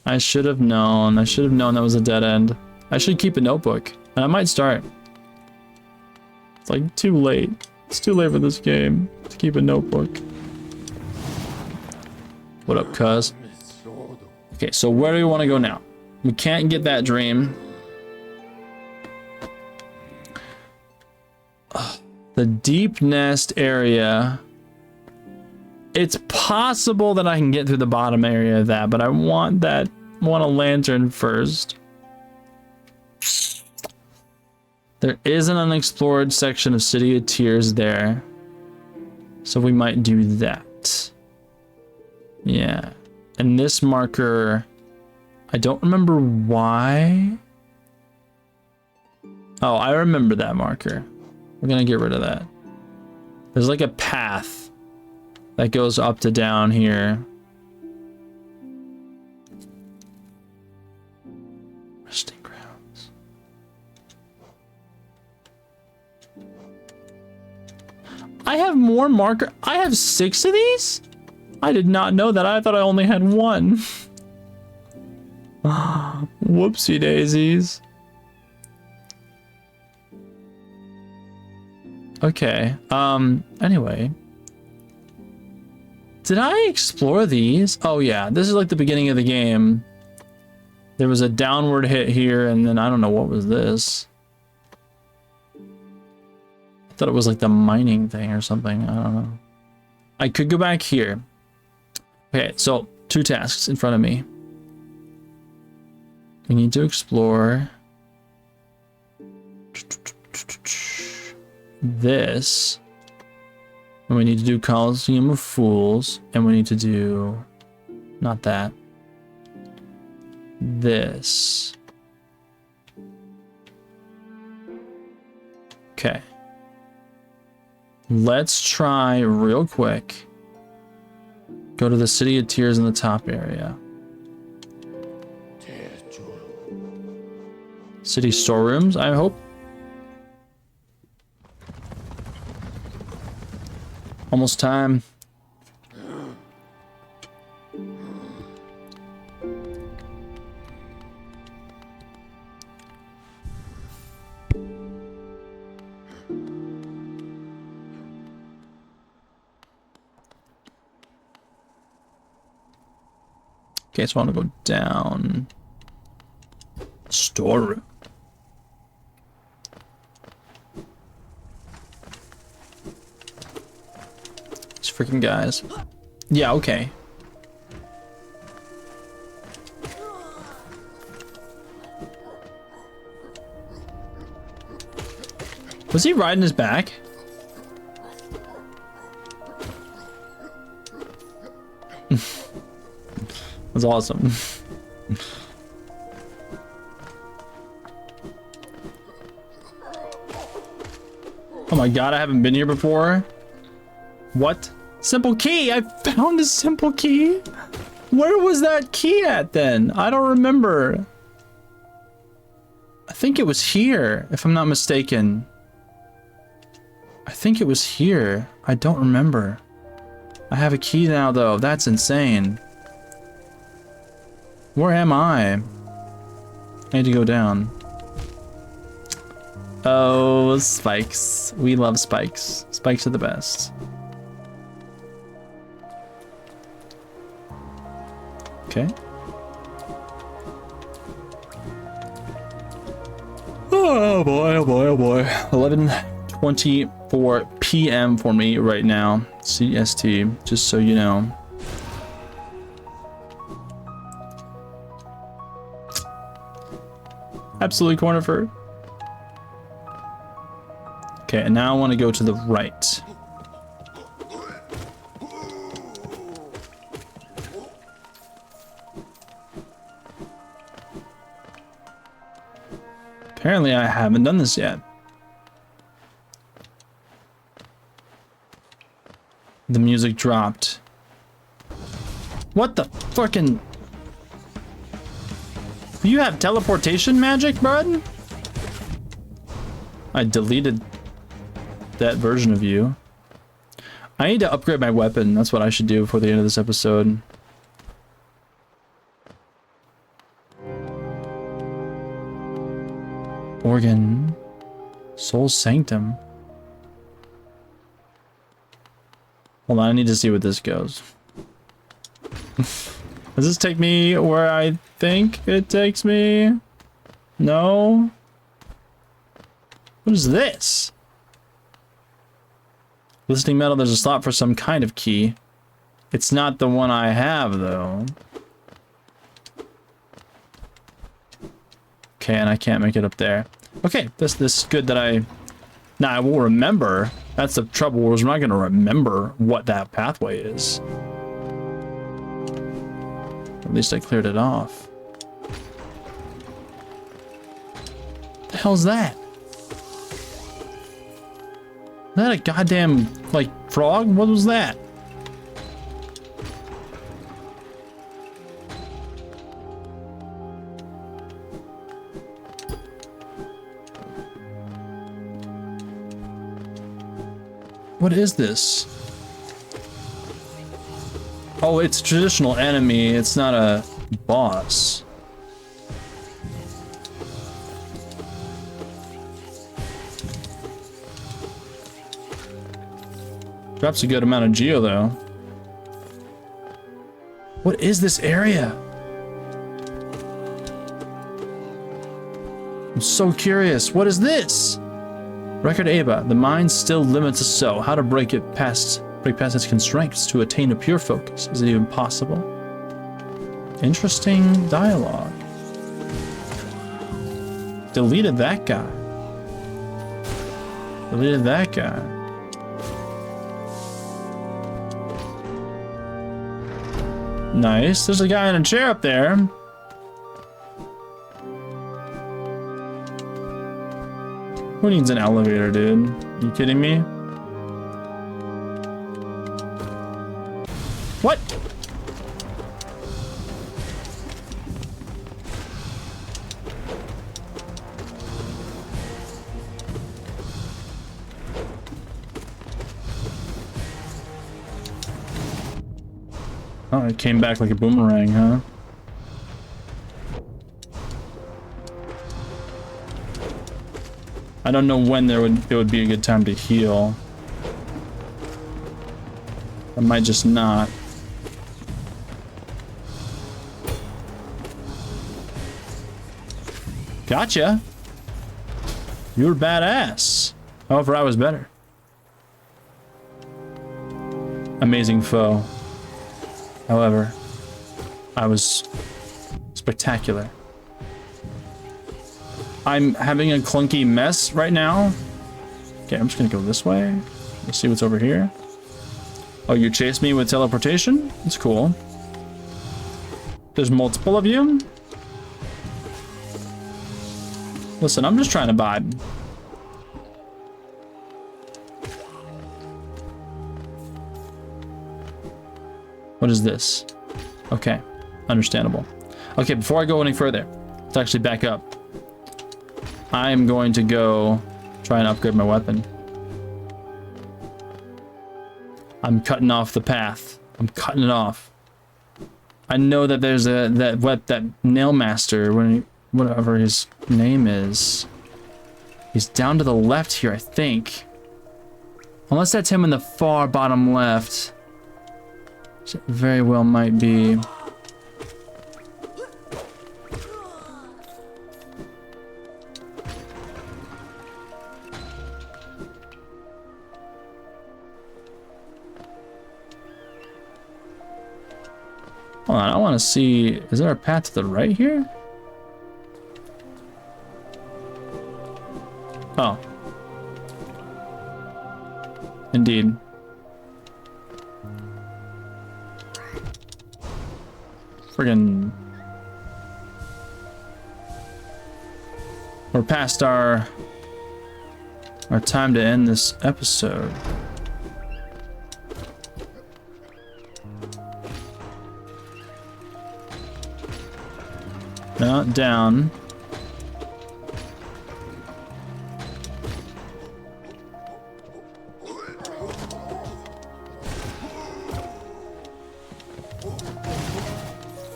I should have known. I should have known that was a dead end. I should keep a notebook. And I might start. It's like too late. It's too late for this game to keep a notebook. What up, cuz? Okay, so where do we want to go now? We can't get that dream. The deep nest area. It's possible that I can get through the bottom area of that, but I want that. I want a lantern first. There is an unexplored section of City of Tears there. So we might do that. Yeah. And this marker, I don't remember why. Oh, I remember that marker. We're gonna get rid of that. There's like a path that goes up to down here. Resting grounds. I have more marker. I have 6 of these? I did not know that. I thought I only had 1. Whoopsie daisies. Okay. Anyway. Did I explore these? Oh yeah, this is like the beginning of the game. There was a downward hit here, and then I don't know what was this. I thought it was like the mining thing or something. I don't know. I could go back here. Okay, so 2 tasks in front of me. We need to explore this. And we need to do Coliseum of Fools. And we need to do... not that. This. Okay. Let's try real quick. Go to the City of Tears in the top area. City storerooms, I hope. Almost time. Okay, so I want to go down. Storeroom. These freaking guys. Yeah, okay. Was he riding his back? That's awesome. Oh my god, I haven't been here before. What? Simple key! I found a simple key! Where was that key at then? I don't remember. I think it was here, if I'm not mistaken. I think it was here. I don't remember. I have a key now though. That's insane. Where am I? I need to go down. Oh, spikes. We love spikes. Spikes are the best. Okay. Oh boy, oh boy, oh boy. 11:24 p.m. for me right now. CST, just so you know. Absolutely corner for. Okay, and now I want to go to the right. Apparently I haven't done this yet. The music dropped. What the fucking... You have teleportation magic, bud? I deleted that version of you. I need to upgrade my weapon. That's what I should do before the end of this episode. Organ. Soul Sanctum. Hold on, I need to see what this goes. Does this take me where I think it takes me? No? What is this? Listening metal, there's a slot for some kind of key. It's not the one I have, though. Okay, and I can't make it up there. Okay, this is good that I... Now, I will remember. That's the trouble, is we're not going to remember what that pathway is. At least I cleared it off. What the hell's that? Is that a goddamn, like, frog? What was that? What is this? Oh, it's a traditional enemy. It's not a boss. Drops a good amount of geo, though. What is this area? I'm so curious. What is this? Record Aba. The mind still limits us so. How to break past its constraints to attain a pure focus. Is it even possible? Interesting dialogue. Deleted that guy. Deleted that guy. Nice. There's a guy in a chair up there. Who needs an elevator, dude? You kidding me? What? Oh, it came back like a boomerang, huh? I don't know when it would be a good time to heal. I might just not. Gotcha. You were badass. However, I was better. Amazing foe. However, I was spectacular. I'm having a clunky mess right now. Okay, I'm just gonna go this way. Let's see what's over here. Oh, you chased me with teleportation? That's cool. There's multiple of you? Listen, I'm just trying to vibe. What is this? Okay, understandable. Okay, before I go any further, let's actually back up. I am going to go try and upgrade my weapon. I'm cutting off the path. I'm cutting it off. I know that there's that nail master, whatever his name is. He's down to the left here, I think. Unless that's him in the far bottom left. Which it very well might be. Hold on, I want to see, is there a path to the right here? Oh. Indeed. Friggin'. We're past our time to end this episode. Not down.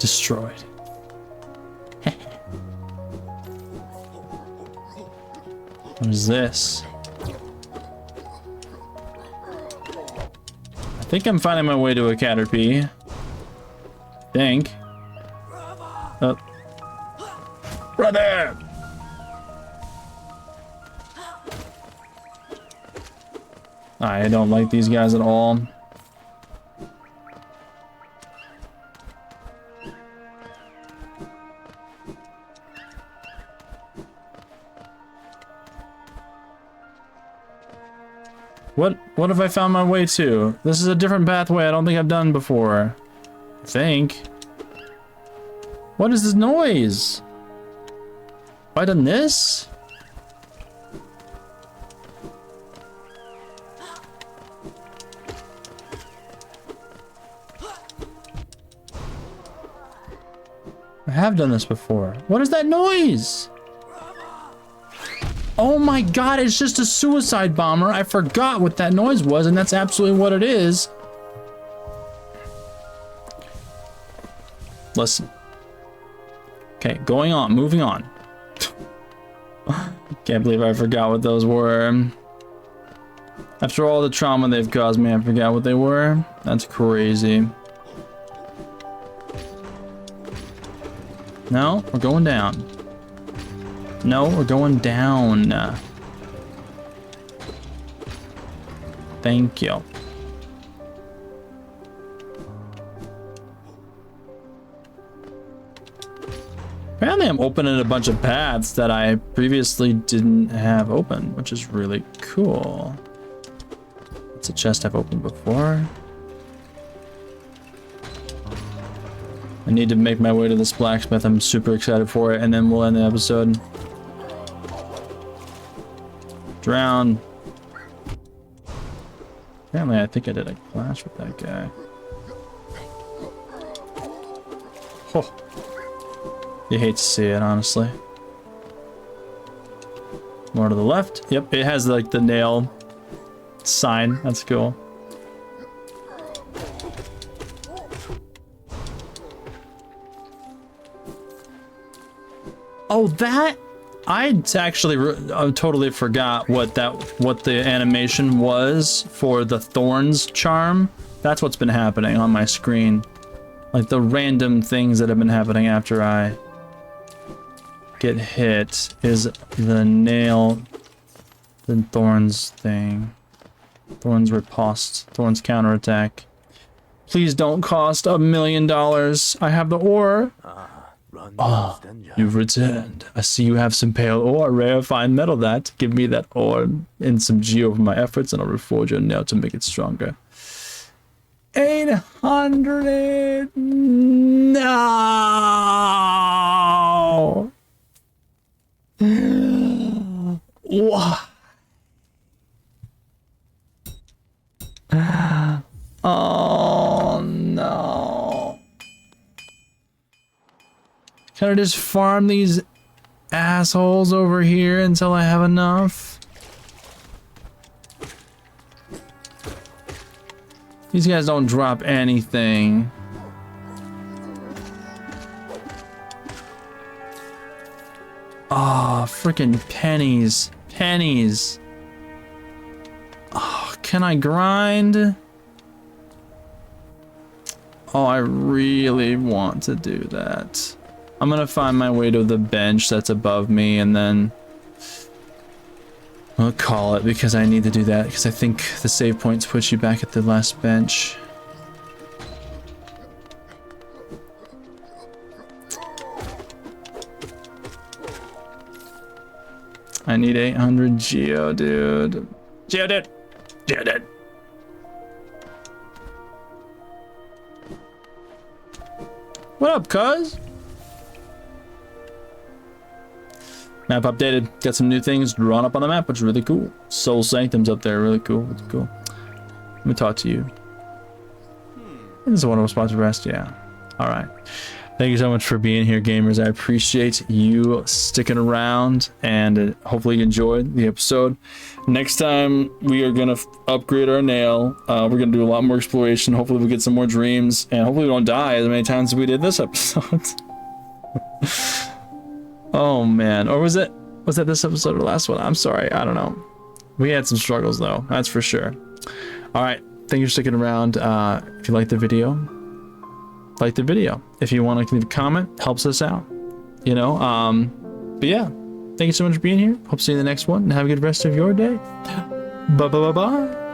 Destroyed. What is this? I think I'm finding my way to a Caterpie. I think. Oh. Brother! I don't like these guys at all. What have I found my way to? This is a different pathway I don't think I've done before. I think. What is this noise? Have I done this? I have done this before. What is that noise? Oh my god, it's just a suicide bomber. I forgot what that noise was, and that's absolutely what it is. Listen. Okay, going on, moving on. Can't believe I forgot what those were. After all the trauma they've caused me, I forgot what they were. That's crazy. No, we're going down. No, we're going down. Thank you. Apparently I'm opening a bunch of paths that I previously didn't have open, which is really cool. It's a chest I've opened before. I need to make my way to this blacksmith. I'm super excited for it, and then we'll end the episode. Drown. Apparently, I think I did a clash with that guy. Oh. You hate to see it, honestly. More to the left. Yep, it has like the nail sign. That's cool. Oh, that I actually totally forgot what the animation was for the thorns charm. That's what's been happening on my screen, like the random things that have been happening after I get hit is the nail, the thorns thing, thorns riposte, thorns counterattack. Please don't cost $1 million. I have the ore. Ah, you've returned. I see you have some pale ore, rare fine metal. That give me that ore and some geo for my efforts, and I'll reforge your nail to make it stronger. 800. No. What? Oh no. Can I just farm these assholes over here until I have enough? These guys don't drop anything. Oh, freaking pennies. Pennies. Oh, can I grind? Oh, I really want to do that. I'm gonna find my way to the bench that's above me, and then I'll call it, because I need to do that, because I think the save points put you back at the last bench. I need 800 geo, dude. Geo, dude. Geo, dude. What up, cuz? Map updated. Got some new things drawn up on the map, which is really cool. Soul Sanctum's up there. Really cool. It's cool. Let me talk to you. This is one of our spots to rest. Yeah. All right. Thank you so much for being here, gamers. I appreciate you sticking around, and hopefully you enjoyed the episode. Next time, we are going to upgrade our nail. We're going to do a lot more exploration. Hopefully we get some more dreams, and hopefully we don't die as many times as we did this episode. Oh, man. Or was that this episode or the last one? I'm sorry. I don't know. We had some struggles, though. That's for sure. All right. Thank you for sticking around. If you liked the video, like the video. If you want to leave a comment, helps us out. You know, but yeah, thank you so much for being here. Hope to see you in the next one, and have a good rest of your day. Bye bye bye bye.